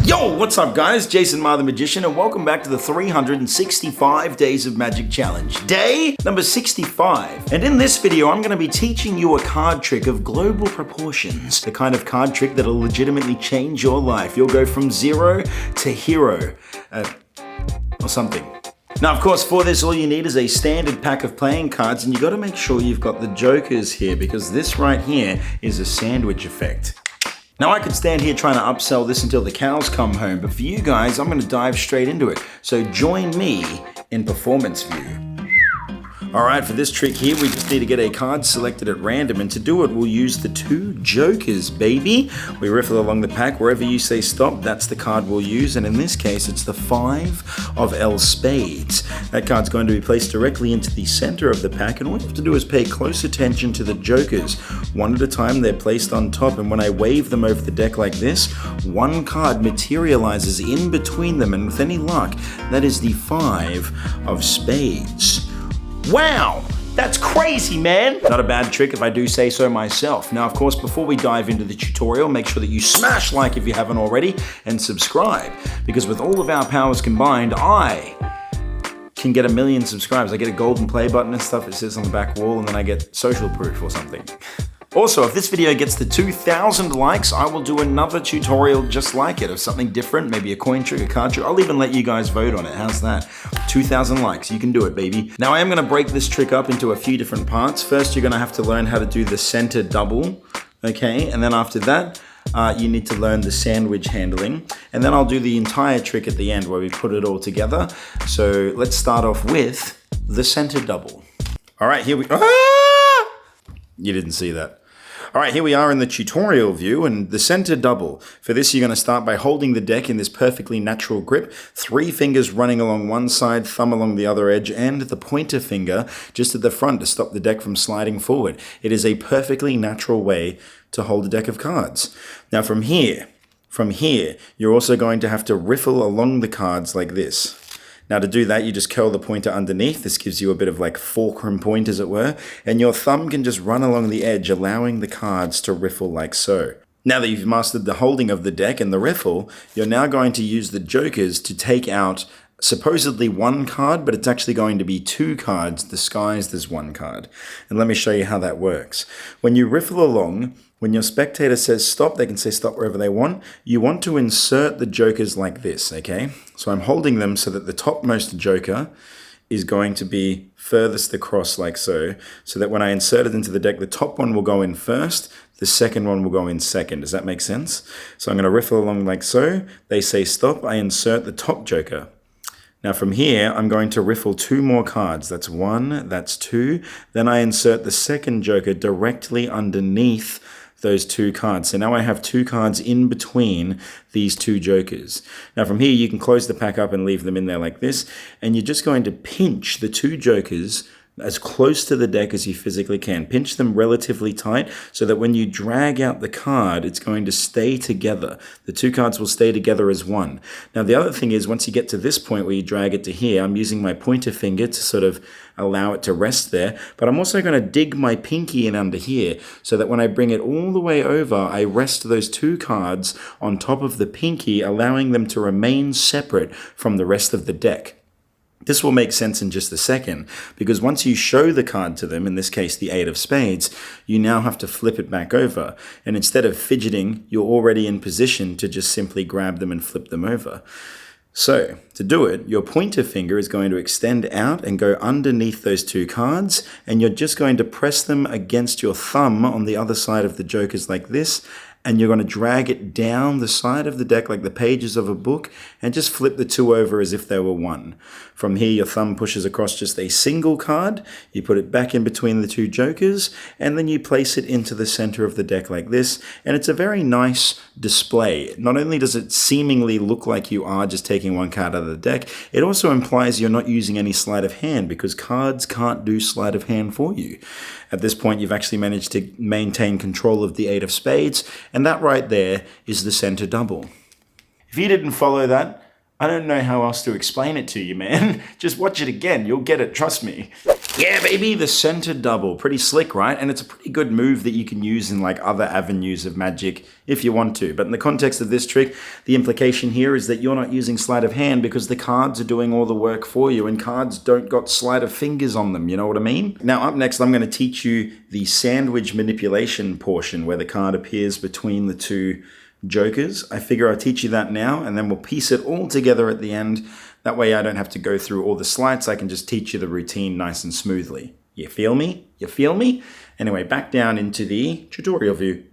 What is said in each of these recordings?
Yo, what's up guys? Jason Ma the Magician and welcome back to the 365 Days of Magic Challenge. Day number 65. And in this video, I'm going to be teaching you a card trick of global proportions. The kind of card trick that'll legitimately change your life. You'll go from zero to hero. Or something. Now, of course, for this, all you need is a standard pack of playing cards, and you got to make sure you've got the jokers here, because this right here is a sandwich effect. Now, I could stand here trying to upsell this until the cows come home, but for you guys, I'm going to dive straight into it. So join me in performance view. Alright, for this trick here, we just need to get a card selected at random, and to do it, we'll use the two jokers, baby. We riffle along the pack. Wherever you say stop, that's the card we'll use, and in this case, it's the 5 of L spades. That card's going to be placed directly into the center of the pack, and all you have to do is pay close attention to the jokers. One at a time, they're placed on top, and when I wave them over the deck like this, one card materializes in between them, and with any luck, that is the 5 of spades. Wow, that's crazy, man. Not a bad trick if I do say so myself. Now, of course, before we dive into the tutorial, make sure that you smash like if you haven't already and subscribe, because with all of our powers combined, I can get 1 million subscribers. I get a golden play button and stuff. It says on the back wall, and then I get social proof or something. Also, if this video gets to 2,000 likes, I will do another tutorial just like it, of something different, maybe a coin trick, a card trick. I'll even let you guys vote on it. How's that? 2,000 likes, you can do it, baby. Now, I am gonna break this trick up into a few different parts. First, you're gonna have to learn how to do the center double, okay? And then after that, you need to learn the sandwich handling. And then I'll do the entire trick at the end where we put it all together. So let's start off with the center double. All right, here we go. Ah! You didn't see that. All right, here we are in the tutorial view, and the center double. For this, you're going to start by holding the deck in this perfectly natural grip, 3 fingers running along one side, thumb along the other edge, and the pointer finger just at the front to stop the deck from sliding forward. It is a perfectly natural way to hold a deck of cards. Now from here, you're also going to have to riffle along the cards like this. Now to do that, you just curl the pointer underneath. This gives you a bit of like fulcrum point, as it were, and your thumb can just run along the edge, allowing the cards to riffle like so. Now that you've mastered the holding of the deck and the riffle, you're now going to use the jokers to take out supposedly 1 card, but it's actually going to be 2 cards disguised as 1 card. And let me show you how that works. When you riffle along, when your spectator says stop, they can say stop wherever they want. You want to insert the jokers like this, okay? So I'm holding them so that the topmost joker is going to be furthest across like so that when I insert it into the deck, the top one will go in first, the second one will go in second. Does that make sense? So I'm going to riffle along like so. They say stop, I insert the top joker. Now from here, I'm going to riffle 2 more cards. That's 1, that's 2. Then I insert the second joker directly underneath those 2 cards. So now I have 2 cards in between these 2 jokers. Now from here, you can close the pack up and leave them in there like this. And you're just going to pinch the 2 jokers as close to the deck as you physically can. Pinch them relatively tight so that when you drag out the card, it's going to stay together. The 2 cards will stay together as one. Now, the other thing is, once you get to this point where you drag it to here, I'm using my pointer finger to sort of allow it to rest there, but I'm also going to dig my pinky in under here so that when I bring it all the way over, I rest those 2 cards on top of the pinky, allowing them to remain separate from the rest of the deck. This will make sense in just a second, because once you show the card to them, in this case the 8 of spades, you now have to flip it back over. And instead of fidgeting, you're already in position to just simply grab them and flip them over. So, to do it, your pointer finger is going to extend out and go underneath those 2 cards, and you're just going to press them against your thumb on the other side of the jokers like this, and you're going to drag it down the side of the deck like the pages of a book and just flip the 2 over as if they were 1. From here, your thumb pushes across just a single card, you put it back in between the 2 jokers, and then you place it into the center of the deck like this, and it's a very nice display. Not only does it seemingly look like you are just taking 1 card out of the deck, it also implies you're not using any sleight of hand, because cards can't do sleight of hand for you. At this point, you've actually managed to maintain control of the 8 of spades, and that right there is the center double. If you didn't follow that, I don't know how else to explain it to you, man. Just watch it again, you'll get it, trust me. Yeah, baby, the center double. Pretty slick, right? And it's a pretty good move that you can use in like other avenues of Magic if you want to. But in the context of this trick, the implication here is that you're not using sleight of hand because the cards are doing all the work for you, and cards don't got sleight of fingers on them, you know what I mean? Now up next, I'm going to teach you the sandwich manipulation portion where the card appears between the two jokers. I figure I'll teach you that now, and then we'll piece it all together at the end. That way I don't have to go through all the sleights. I can just teach you the routine nice and smoothly. You feel me? You feel me? Anyway, back down into the tutorial view.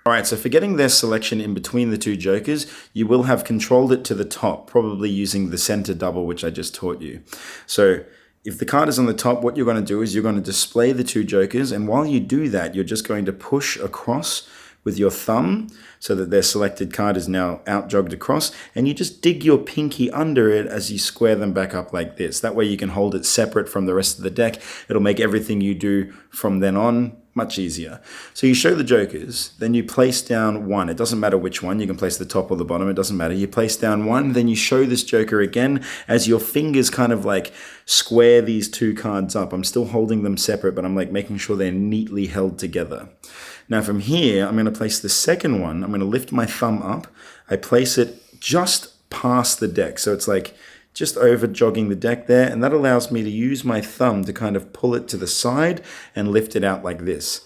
All right, so for getting their selection in between the two jokers, you will have controlled it to the top, probably using the center double, which I just taught you. So if the card is on the top, what you're going to do is you're going to display the two jokers, and while you do that, you're just going to push across with your thumb so that their selected card is now out jogged across, and you just dig your pinky under it as you square them back up like this. That way you can hold it separate from the rest of the deck. It'll make everything you do from then on much easier. So you show the jokers, then you place down one. It doesn't matter which one. You can place the top or the bottom. It doesn't matter. You place down one, then you show this joker again as your fingers kind of like square these two cards up. I'm still holding them separate, but I'm like making sure they're neatly held together. Now from here, I'm going to place the second one. I'm going to lift my thumb up. I place it just past the deck. So it's like just over jogging the deck there. And that allows me to use my thumb to kind of pull it to the side and lift it out like this.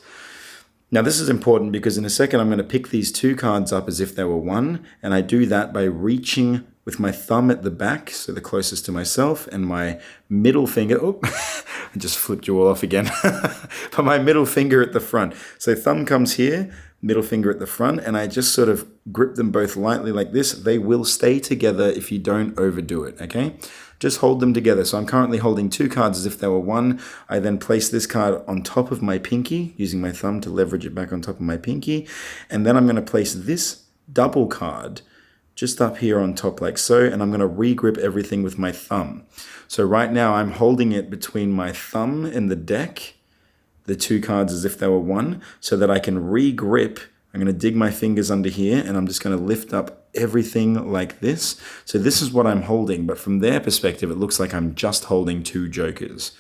Now this is important because in a second, I'm going to pick these two cards up as if they were one. And I do that by reaching with my thumb at the back, so the closest to myself, and my middle finger, oh, I just flipped you all off again, but my middle finger at the front. So thumb comes here, middle finger at the front, and I just sort of grip them both lightly like this. They will stay together if you don't overdo it, okay? Just hold them together. So I'm currently holding two cards as if they were one. I then place this card on top of my pinky, using my thumb to leverage it back on top of my pinky, and then I'm going to place this double card just up here on top like so, and I'm going to re-grip everything with my thumb. So right now I'm holding it between my thumb and the deck, the two cards as if they were one, so that I can re-grip. I'm going to dig my fingers under here, and I'm just going to lift up everything like this. So this is what I'm holding, but from their perspective, it looks like I'm just holding two jokers.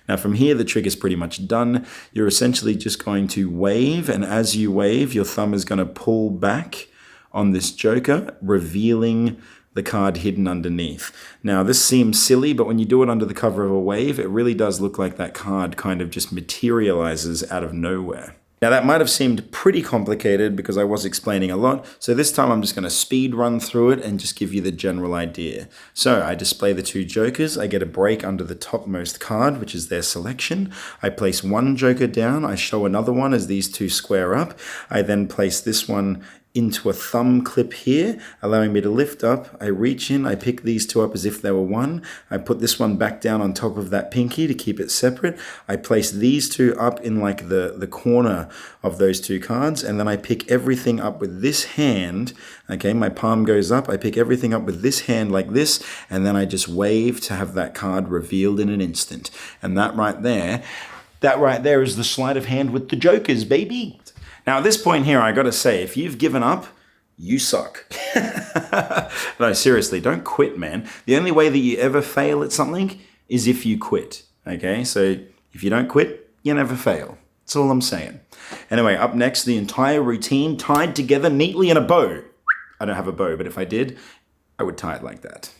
Now from here, the trick is pretty much done. You're essentially just going to wave, and as you wave, your thumb is going to pull back on this joker, revealing the card hidden underneath. Now this seems silly, but when you do it under the cover of a wave, it really does look like that card kind of just materializes out of nowhere. Now that might have seemed pretty complicated because I was explaining a lot, so this time I'm just going to speed run through it and just give you the general idea. So I display the two jokers, I get a break under the topmost card, which is their selection. I place one joker down, I show another one as these two square up. I then place this one into a thumb clip here, allowing me to lift up. I reach in, I pick these two up as if they were one. I put this one back down on top of that pinky to keep it separate. I place these two up in like the corner of those two cards, and then I pick everything up with this hand. Okay, my palm goes up, I pick everything up with this hand like this, and then I just wave to have that card revealed in an instant. And that right there is the sleight of hand with the jokers, baby. Now, at this point here, I got to say, if you've given up, you suck. No, seriously, don't quit, man. The only way that you ever fail at something is if you quit, okay? So if you don't quit, you never fail. That's all I'm saying. Anyway, up next, the entire routine tied together neatly in a bow. I don't have a bow, but if I did, I would tie it like that.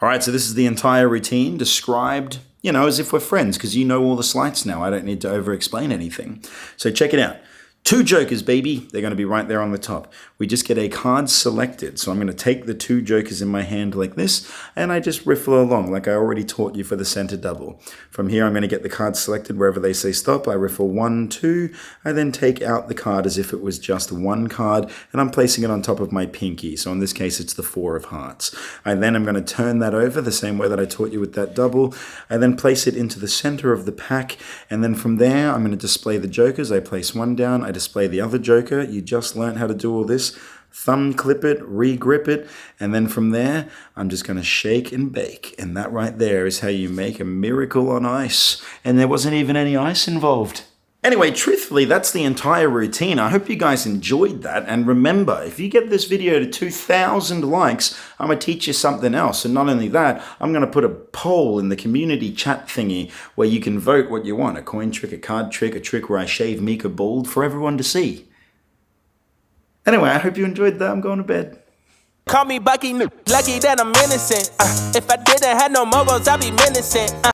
All right, so this is the entire routine described, you know, as if we're friends, because you know all the sleights now. I don't need to over-explain anything. So check it out. Two jokers, baby. They're going to be right there on the top. We just get a card selected. So I'm going to take the two jokers in my hand like this, and I just riffle along like I already taught you for the center double. From here, I'm going to get the card selected wherever they say stop. I riffle 1, 2. I then take out the card as if it was just one card, and I'm placing it on top of my pinky. So in this case, it's the 4 of hearts. I then am going to turn that over the same way that I taught you with that double. I then place it into the center of the pack, and then from there, I'm going to display the jokers. I place one down. I display the other joker. You just learned how to do all this. Thumb clip it, re-grip it, and then from there, I'm just going to shake and bake. And that right there is how you make a miracle on ice. And there wasn't even any ice involved. Anyway, truthfully, that's the entire routine. I hope you guys enjoyed that. And remember, if you get this video to 2,000 likes, I'm going to teach you something else. And not only that, I'm going to put a poll in the community chat thingy where you can vote what you want. A coin trick, a card trick, a trick where I shave Mika bald for everyone to see. Anyway, I hope you enjoyed that. I'm going to bed. Call me Bucky, lucky that I'm innocent. If I didn't have no morals, I'd be menacing.